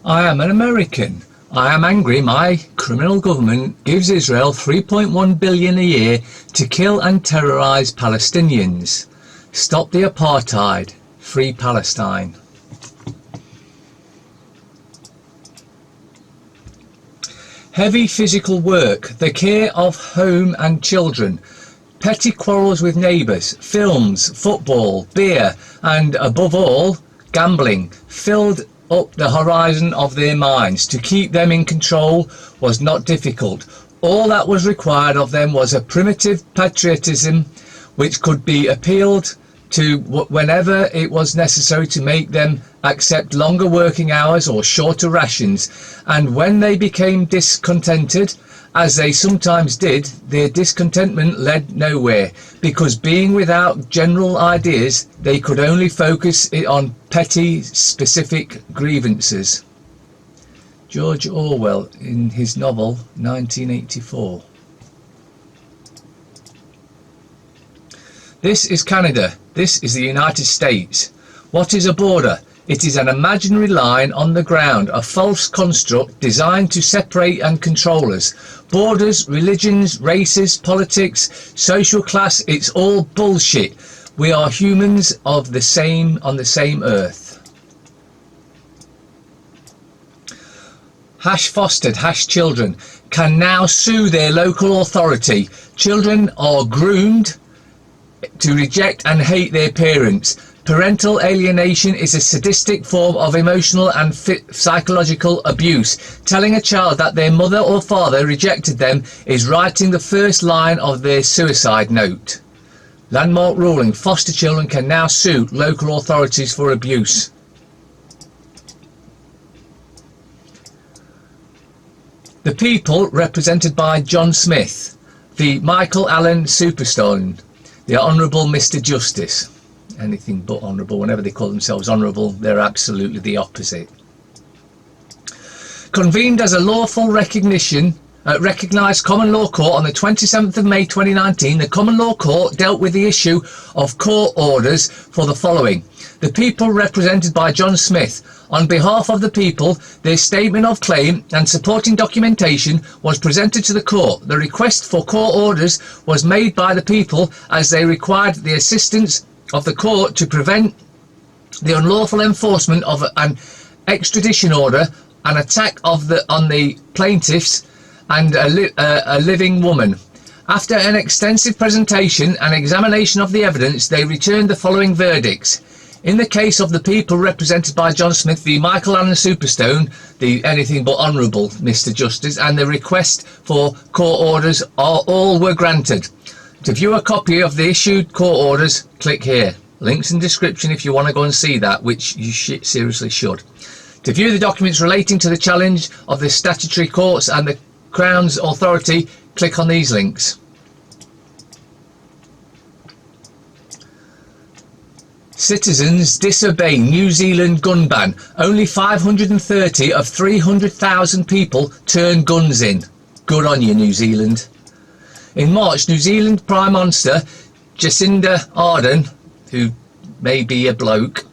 I am an American. I am angry my criminal government gives Israel $3.1 billion a year to kill and terrorize Palestinians. Stop the apartheid. Free Palestine. Heavy physical work, the care of home and children, petty quarrels with neighbours, films, football, beer, and above all, gambling, filled up the horizon of their minds. To keep them in control was not difficult. All that was required of them was a primitive patriotism which could be appealed to whenever it was necessary to make them accept longer working hours or shorter rations. And when they became discontented, as they sometimes did, their discontentment led nowhere, because being without general ideas, they could only focus it on petty, specific grievances. George Orwell in his novel 1984. This is Canada. This is the United States. What is a border? It is an imaginary line on the ground, a false construct designed to separate and control us. Borders, religions, races, politics, social class, it's all bullshit. We are humans of the same on the same earth. Fostered children can now sue their local authority. Children are groomed to reject and hate their parents. Parental alienation is a sadistic form of emotional and psychological abuse. Telling a child that their mother or father rejected them is writing the first line of their suicide note. Landmark ruling: foster children can now sue local authorities for abuse. The people, represented by John Smith, the Michael Allen Superstone, the Honourable Mr. Justice. Anything but honourable. Whenever they call themselves honourable, they're absolutely the opposite. Convened as a lawful recognised common law court on the 27th of May 2019, the common law court dealt with the issue of court orders for the following. The people, represented by John Smith. On behalf of the people, their statement of claim and supporting documentation was presented to the court. The request for court orders was made by the people as they required the assistance of the court to prevent the unlawful enforcement of an extradition order, an attack on the plaintiffs and a living woman. After an extensive presentation and examination of the evidence, they returned the following verdicts. In the case of the people, represented by John Smith, the Michael Allen Superstone, the anything but honourable Mr. Justice, and the request for court orders all were granted. To view a copy of the issued court orders, click here. Links in description if you want to go and see that, which you seriously should. To view the documents relating to the challenge of the statutory courts and the Crown's authority, click on these links. Citizens disobey New Zealand gun ban. Only 530 of 300,000 people turn guns in. Good on you, New Zealand. In March, New Zealand Prime Minister Jacinda Ardern, who may be a bloke,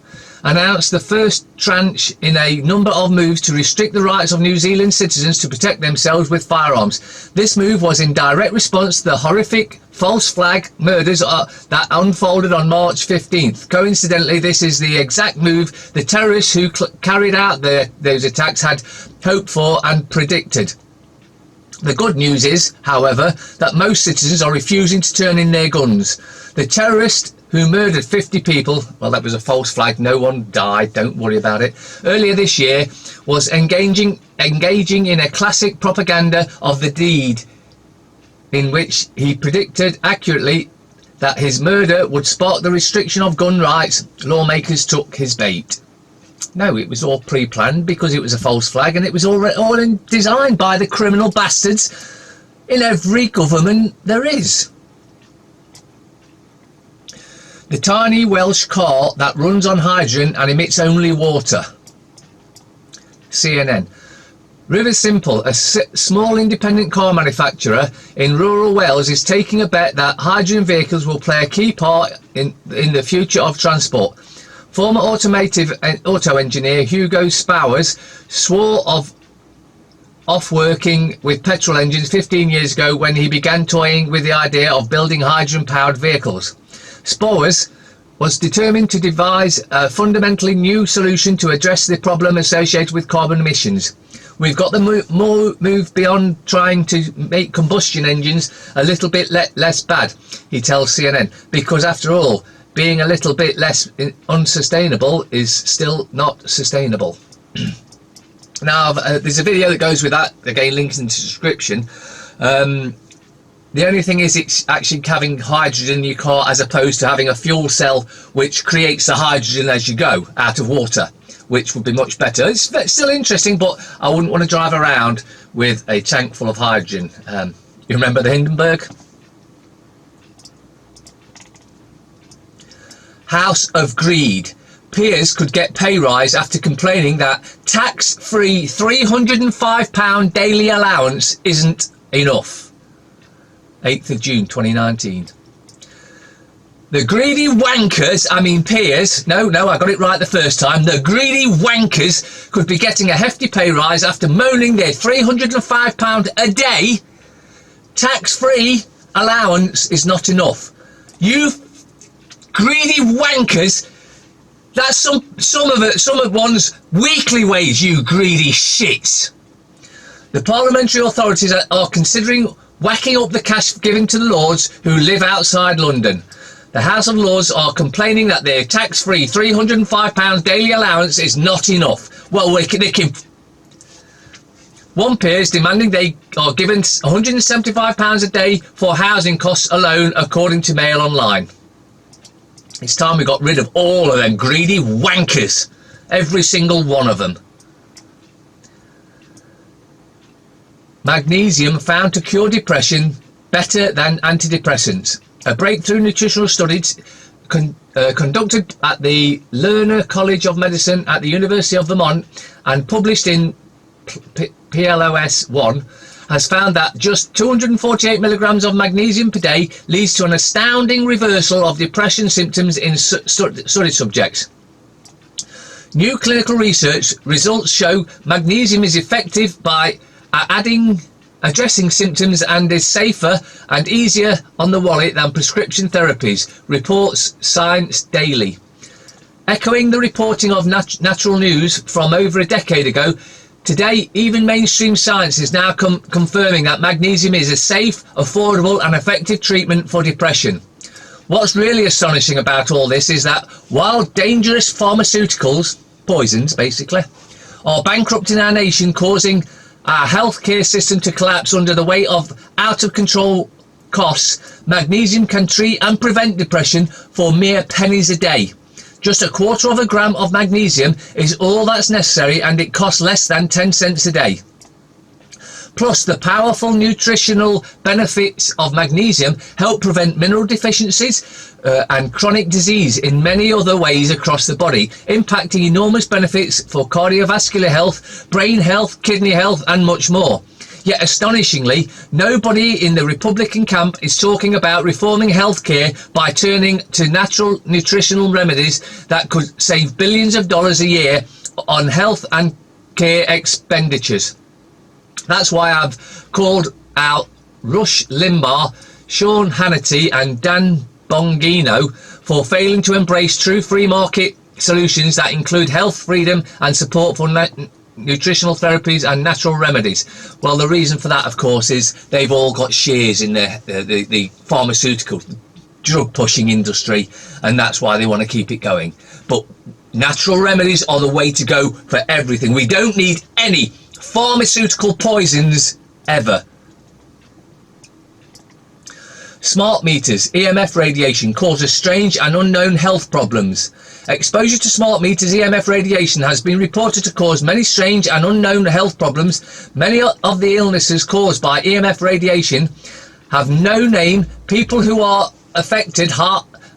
announced the first tranche in a number of moves to restrict the rights of New Zealand citizens to protect themselves with firearms. This move was in direct response to the horrific false flag murders that unfolded on March 15th. Coincidentally, this is the exact move the terrorists who carried out those attacks had hoped for and predicted. The good news is, however, that most citizens are refusing to turn in their guns. The terrorist who murdered 50 people, well, that was a false flag, no one died, don't worry about it, earlier this year, was engaging in a classic propaganda of the deed, in which he predicted accurately that his murder would spark the restriction of gun rights. Lawmakers took his bait. No, it was all pre-planned because it was a false flag, and it was all designed by the criminal bastards in every government there is. The tiny Welsh car that runs on hydrogen and emits only water. CNN. River Simple, a small independent car manufacturer in rural Wales, is taking a bet that hydrogen vehicles will play a key part in the future of transport. Former auto engineer Hugo Spowers swore off working with petrol engines 15 years ago when he began toying with the idea of building hydrogen-powered vehicles. Spowers was determined to devise a fundamentally new solution to address the problem associated with carbon emissions. We've got to move beyond trying to make combustion engines a little bit less bad, he tells CNN, because after all, being a little bit less unsustainable is still not sustainable. Now, there's a video that goes with that, again, links in the description. The only thing is it's actually having hydrogen in your car as opposed to having a fuel cell which creates the hydrogen as you go out of water, which would be much better. It's still interesting, but I wouldn't want to drive around with a tank full of hydrogen. You remember the Hindenburg? House of Greed. Peers could get pay rise after complaining that tax-free £305 daily allowance isn't enough. 8th of June 2019. The greedy wankers, peers, no, I got it right the first time. The greedy wankers could be getting a hefty pay rise after moaning their £305 a day tax-free allowance is not enough. You greedy wankers, that's some of one's weekly wage, you greedy shits. The parliamentary authorities are considering whacking up the cash given to the lords who live outside London. The House of Lords are complaining that their tax-free £305 daily allowance is not enough. Well, they can. One peer is demanding they are given £175 a day for housing costs alone, according to Mail Online. It's time we got rid of all of them greedy wankers. Every single one of them. Magnesium found to cure depression better than antidepressants. A breakthrough nutritional study conducted at the Lerner College of Medicine at the University of Vermont and published in PLOS 1 has found that just 248 milligrams of magnesium per day leads to an astounding reversal of depression symptoms in study subjects. New clinical research results show magnesium is effective by addressing symptoms and is safer and easier on the wallet than prescription therapies, reports Science Daily. Echoing the reporting of Natural News from over a decade ago, today even mainstream science is now confirming that magnesium is a safe, affordable and effective treatment for depression. What's really astonishing about all this is that while dangerous pharmaceuticals, poisons basically, are bankrupting our nation, causing our healthcare system to collapse under the weight of out-of-control costs, magnesium can treat and prevent depression for mere pennies a day. Just 1/4 gram of magnesium is all that's necessary, and it costs less than 10 cents a day. Plus, the powerful nutritional benefits of magnesium help prevent mineral deficiencies and chronic disease in many other ways across the body, impacting enormous benefits for cardiovascular health, brain health, kidney health, and much more. Yet, astonishingly, nobody in the Republican camp is talking about reforming healthcare by turning to natural nutritional remedies that could save billions of dollars a year on health and care expenditures. That's why I've called out Rush Limbaugh, Sean Hannity and Dan Bongino for failing to embrace true free market solutions that include health freedom and support for nutritional therapies and natural remedies. Well, the reason for that, of course, is they've all got shares in the pharmaceutical drug pushing industry, and that's why they want to keep it going. But natural remedies are the way to go for everything. We don't need any pharmaceutical poisons ever. Smart meters, EMF radiation causes strange and unknown health problems. Exposure to smart meters EMF radiation has been reported to cause many strange and unknown health problems. Many of the illnesses caused by EMF radiation have no name. People who are affected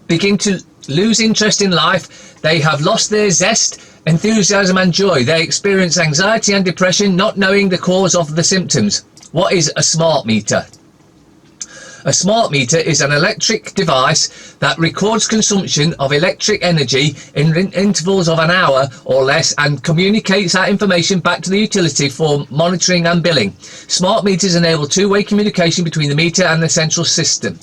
begin to lose interest in life. They have lost their zest, enthusiasm and joy. They experience anxiety and depression, not knowing the cause of the symptoms. What is a smart meter? A smart meter is an electric device that records consumption of electric energy in intervals of an hour or less and communicates that information back to the utility for monitoring and billing. Smart meters enable two-way communication between the meter and the central system.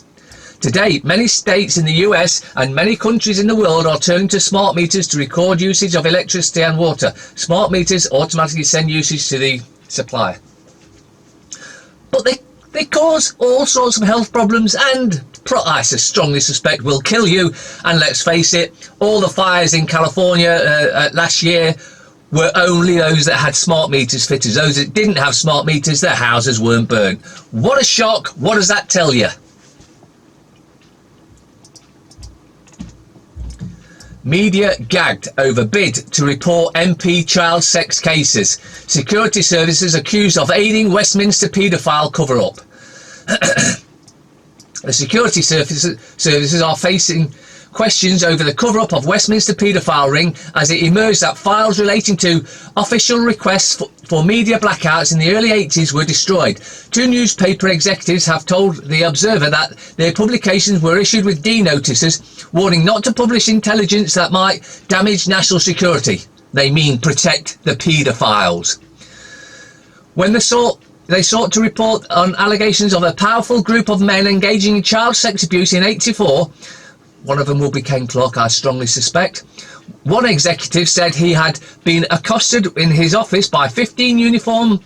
To date, many states in the US and many countries in the world are turning to smart meters to record usage of electricity and water. Smart meters automatically send usage to the supplier. But they cause all sorts of health problems and I strongly suspect will kill you. And let's face it, all the fires in California last year were only those that had smart meters fitted. Those that didn't have smart meters, their houses weren't burnt. What a shock. What does that tell you? Media gagged over bid to report MP child sex cases. Security services accused of aiding Westminster paedophile cover-up. The security services are facing questions over the cover-up of Westminster paedophile ring as it emerged that files relating to official requests for media blackouts in the early 80s were destroyed. Two newspaper executives have told The Observer that their publications were issued with denounces, warning not to publish intelligence that might damage national security. They mean protect the paedophiles. When they sought to report on allegations of a powerful group of men engaging in child sex abuse in '84, one of them will be Ken Clark, I strongly suspect. One executive said he had been accosted in his office by 15 uniform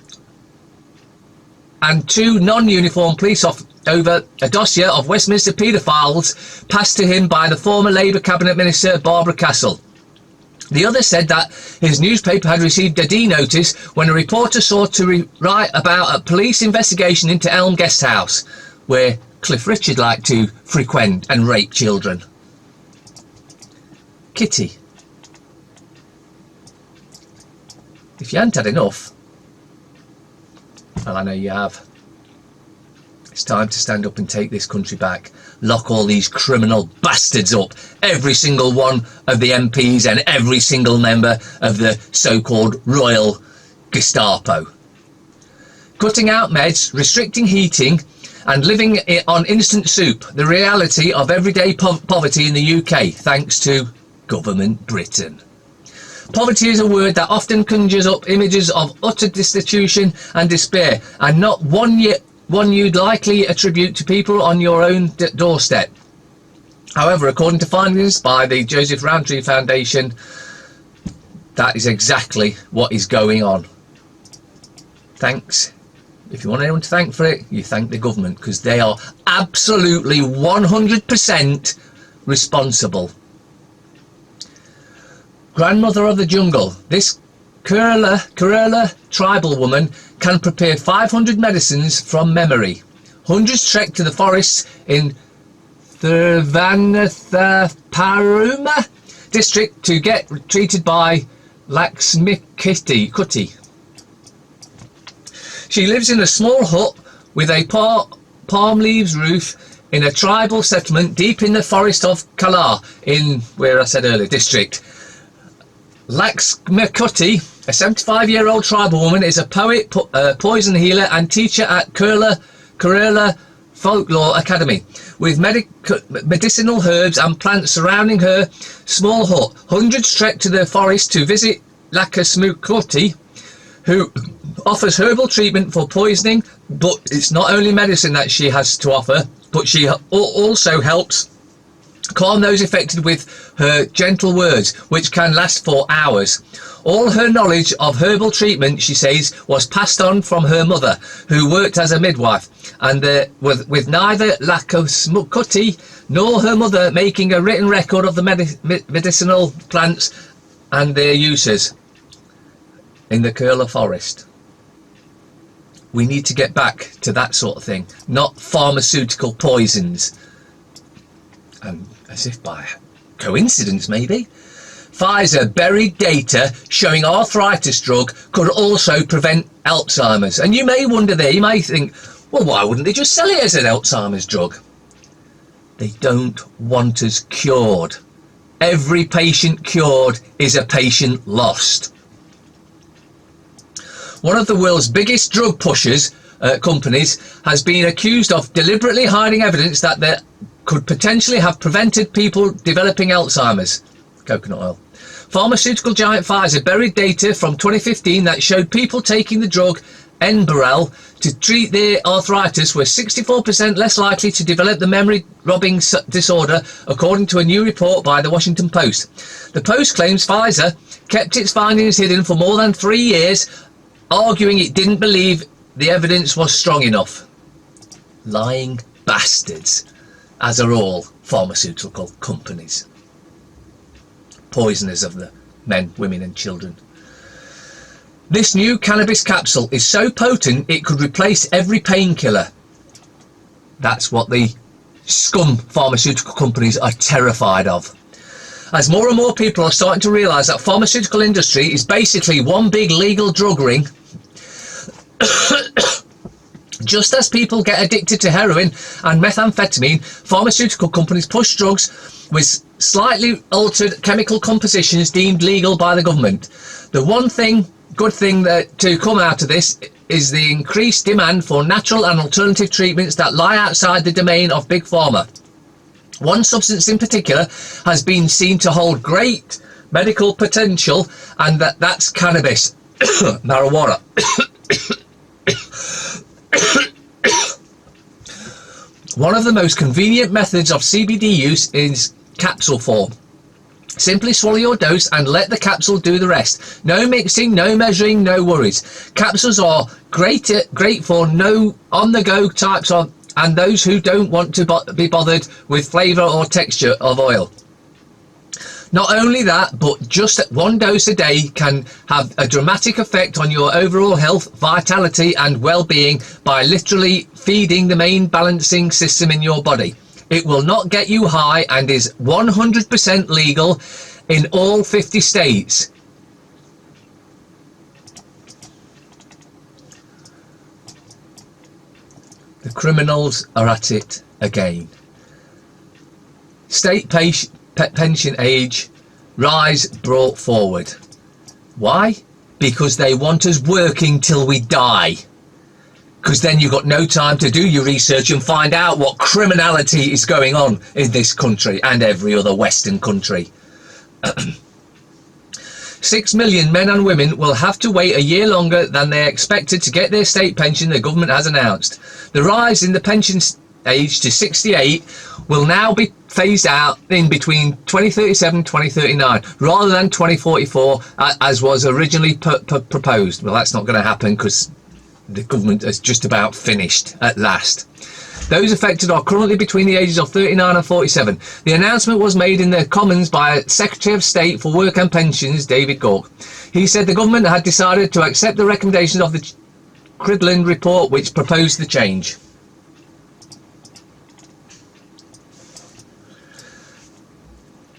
and 2 non-uniform police over a dossier of Westminster paedophiles passed to him by the former Labour Cabinet Minister Barbara Castle. The other said that his newspaper had received a D-notice when a reporter sought to write about a police investigation into Elm Guest House, where Cliff Richard liked to frequent and rape children. Kitty, if you hadn't had enough, well, I know you have. It's time to stand up and take this country back. Lock all these criminal bastards up. Every single one of the MPs and every single member of the so-called Royal Gestapo. Cutting out meds, restricting heating and living on instant soup. The reality of everyday poverty in the UK, thanks to Government Britain. Poverty is a word that often conjures up images of utter destitution and despair, and not one you'd likely attribute to people on your own doorstep. However, according to findings by the Joseph Rowntree Foundation, that is exactly what is going on. Thanks. If you want anyone to thank for it, you thank the government, because they are absolutely 100% responsible. Grandmother of the jungle. This Kerala tribal woman can prepare 500 medicines from memory. Hundreds trek to the forests in Thiruvananthapuram district to get treated by Laxmikiti. She lives in a small hut with a palm leaves roof in a tribal settlement deep in the forest of Kalar in, where I said earlier, district. Laxmikiti, a 75-year-old tribal woman, is a poet, poison healer and teacher at Kerala Folklore Academy. With medicinal herbs and plants surrounding her small hut, hundreds trek to the forest to visit Laxmikiti, who offers herbal treatment for poisoning. But it's not only medicine that she has to offer, but she also helps calm those affected with her gentle words, which can last for hours. All her knowledge of herbal treatment, she says, was passed on from her mother, who worked as a midwife, and with neither Laxmikiti nor her mother making a written record of the medicinal plants and their uses in the Kerala forest. We need to get back to that sort of thing, not pharmaceutical poisons. As if by coincidence, maybe. Pfizer buried data showing arthritis drug could also prevent Alzheimer's. And you may wonder there, you may think, well, why wouldn't they just sell it as an Alzheimer's drug? They don't want us cured. Every patient cured is a patient lost. One of the world's biggest drug pushers, companies has been accused of deliberately hiding evidence that they could potentially have prevented people developing Alzheimer's. Coconut oil. Pharmaceutical giant Pfizer buried data from 2015 that showed people taking the drug Enbrel to treat their arthritis were 64% less likely to develop the memory-robbing disorder, according to a new report by the Washington Post. The Post claims Pfizer kept its findings hidden for more than 3 years, arguing it didn't believe the evidence was strong enough. Lying bastards, as are all pharmaceutical companies. Poisoners of the men, women and children. This new cannabis capsule is so potent it could replace every painkiller. That's what the scum pharmaceutical companies are terrified of. As more and more people are starting to realise that pharmaceutical industry is basically one big legal drug ring, just as people get addicted to heroin and methamphetamine, pharmaceutical companies push drugs with slightly altered chemical compositions deemed legal by the government. The one good thing that to come out of this is the increased demand for natural and alternative treatments that lie outside the domain of big pharma. One substance in particular has been seen to hold great medical potential, and that's cannabis, marijuana. One of the most convenient methods of CBD use is capsule form. Simply swallow your dose and let the capsule do the rest. No mixing, no measuring, no worries. Capsules are great for no on-the-go types of, and those who don't want to be bothered with flavour or texture of oil. Not only that, but just one dose a day can have a dramatic effect on your overall health, vitality and well-being by literally feeding the main balancing system in your body. It will not get you high and is 100% legal in all 50 states. The criminals are at it again. State pension age rise brought forward. Why? Because they want us working till we die. Because then you've got no time to do your research and find out what criminality is going on in this country and every other Western country. 6 million men and women will have to wait a year longer than they expected to get their state pension, the government has announced. The rise in the pension age to 68 will now be phased out in between 2037 and 2039 rather than 2044 as was originally proposed. Well, that's not going to happen because the government has just about finished at last. Those affected are currently between the ages of 39 and 47. The announcement was made in the Commons by Secretary of State for Work and Pensions, David Gauke. He said the government had decided to accept the recommendations of the Cridland report, which proposed the change.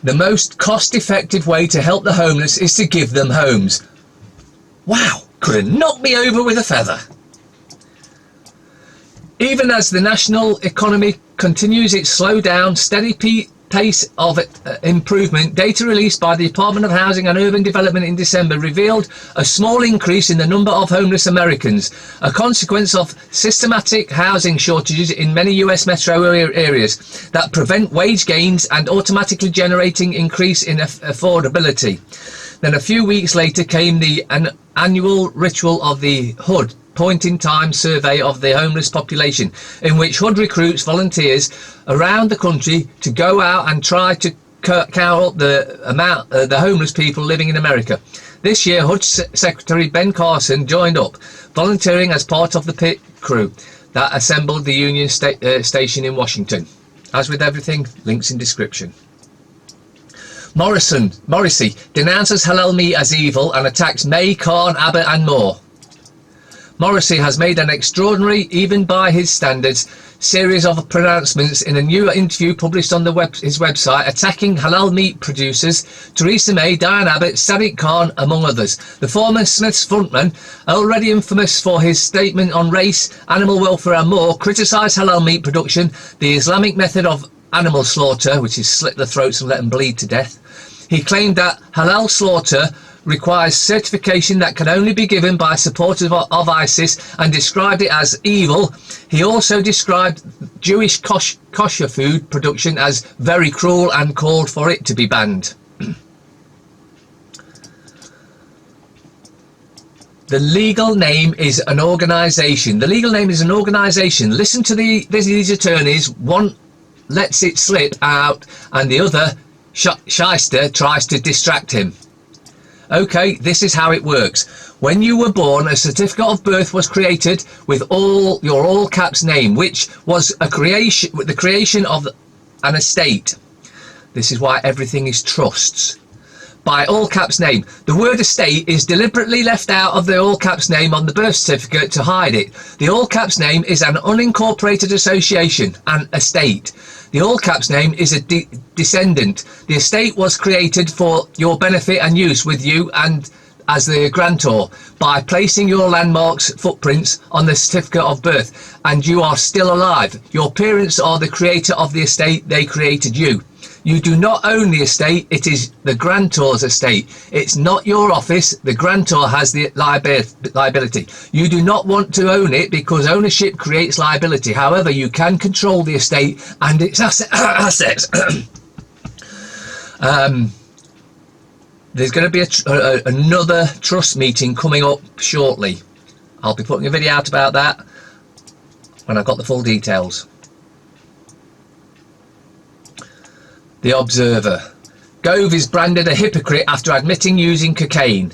The most cost-effective way to help the homeless is to give them homes. Wow, could have knocked me over with a feather. Even as the national economy continues its slow down, steady pace of improvement, data released by the Department of Housing and Urban Development in December revealed a small increase in the number of homeless Americans, a consequence of systematic housing shortages in many US metro areas that prevent wage gains and automatically generating increase in affordability. Then a few weeks later came the annual ritual of the HUD point-in-time survey of the homeless population, in which HUD recruits volunteers around the country to go out and try to count up the amount the homeless people living in America. This year, HUD Secretary Ben Carson joined up, volunteering as part of the pit crew that assembled the Union Station in Washington. As with everything, links in description. Morrissey denounces halal meat as evil and attacks May, Khan, Abbott and more. Morrissey has made an extraordinary, even by his standards, series of pronouncements in a new interview published on his website, attacking halal meat producers Theresa May, Diane Abbott, Sadiq Khan, among others. The former Smiths frontman, already infamous for his statement on race, animal welfare and more, criticised halal meat production, the Islamic method of animal slaughter, which is slit the throats and let them bleed to death. He claimed that halal slaughter requires certification that can only be given by supporters of ISIS, and described it as evil. He also described Jewish kosher food production as very cruel and called for it to be banned. The legal name is an organisation. The legal name is an organisation. Listen to these attorneys. One lets it slip out and the other, shyster, tries to distract him. Okay, this is how it works. When you were born, a certificate of birth was created with your all caps name, which was the creation of an estate. This is why everything is trusts. By all caps name. The word estate is deliberately left out of the all caps name on the birth certificate to hide it. The all caps name is an unincorporated association, an estate. The all caps name is a descendant. The estate was created for your benefit and use with you and as the grantor by placing your landmarks footprints on the certificate of birth, and you are still alive. Your parents are the creator of the estate. They created you. You do not own the estate. It is the grantor's estate. It's not your office. The grantor has the liability. You do not want to own it because ownership creates liability. However, you can control the estate and its assets. There's going to be another trust meeting coming up shortly. I'll be putting a video out about that when I've got the full details. The Observer. Gove is branded a hypocrite after admitting using cocaine.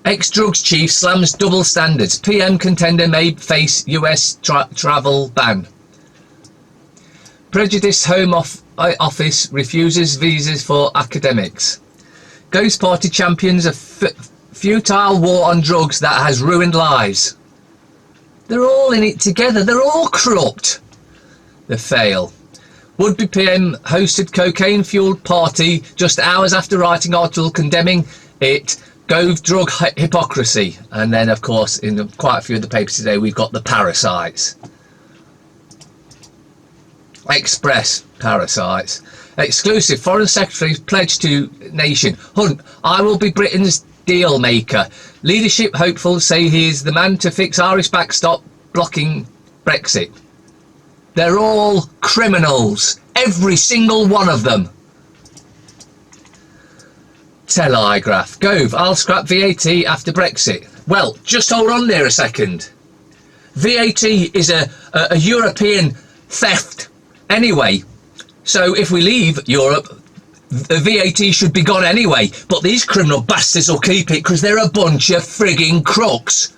Ex-drugs chief slams double standards. PM contender may face US travel ban. Prejudice Home Office refuses visas for academics. Ghost Party champions a futile war on drugs that has ruined lives. They're all in it together. They're all corrupt. They fail. Would-be PM hosted cocaine-fueled party just hours after writing article condemning it. Gove drug hypocrisy. And then, of course, in quite a few of the papers today, we've got the parasites. Express parasites. Exclusive. Foreign Secretary's pledge to nation. Hunt, I will be Britain's deal maker. Leadership hopeful say he is the man to fix Irish backstop blocking Brexit. They're all criminals. Every single one of them. Telegraph. Gove, I'll scrap VAT after Brexit. Well, just hold on there a second. VAT is a European theft anyway. So if we leave Europe, the VAT should be gone anyway. But these criminal bastards will keep it because they're a bunch of frigging crooks.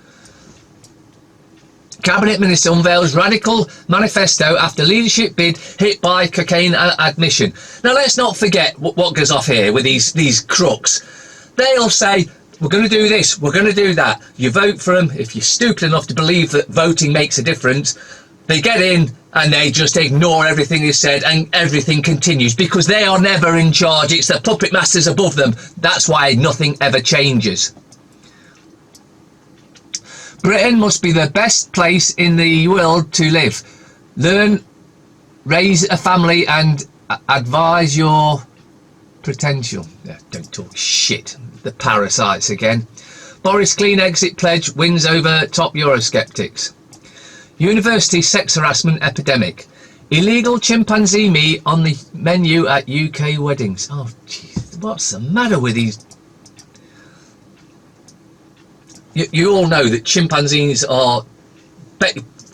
Cabinet Minister unveils radical manifesto after leadership bid hit by cocaine admission. Now let's not forget what goes off here with these crooks. They'll say, we're going to do this, we're going to do that. You vote for them. If you're stupid enough to believe that voting makes a difference, they get in and they just ignore everything is said and everything continues because they are never in charge. It's the puppet masters above them. That's why nothing ever changes. Britain must be the best place in the world to live. Learn, raise a family and advise your potential. Yeah, don't talk shit. The parasites again. Boris clean exit pledge wins over top Eurosceptics. University sex harassment epidemic. Illegal chimpanzee meat on the menu at UK weddings. Oh, jeez, what's the matter with these? You all know that chimpanzees are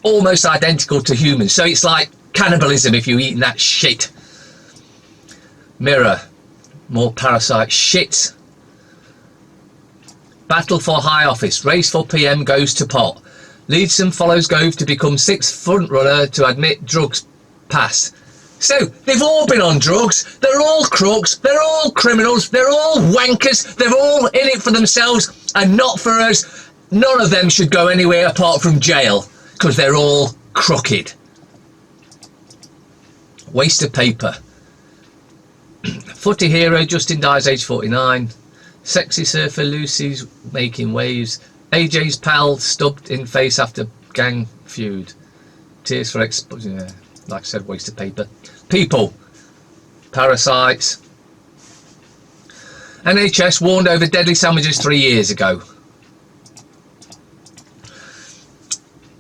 almost identical to humans, so it's like cannibalism if you're eating that shit. Mirror. More parasite shit. Battle for high office. Race for PM goes to pot. Leadsom follows Gove to become sixth frontrunner to admit drugs pass. So, they've all been on drugs, they're all crooks, they're all criminals, they're all wankers, they're all in it for themselves and not for us. None of them should go anywhere apart from jail, because they're all crooked. Waste of paper. Footy hero Justin dies age 49. Sexy surfer Lucy's making waves. AJ's pal stubbed in face after gang feud. Tears for yeah, like I said, waste of paper. People. Parasites. NHS warned over deadly sandwiches 3 years ago.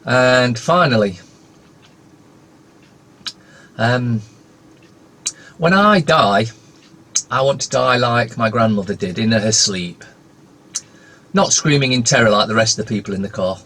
And finally, when I die, I want to die like my grandmother did, in her sleep. Not screaming in terror like the rest of the people in the car.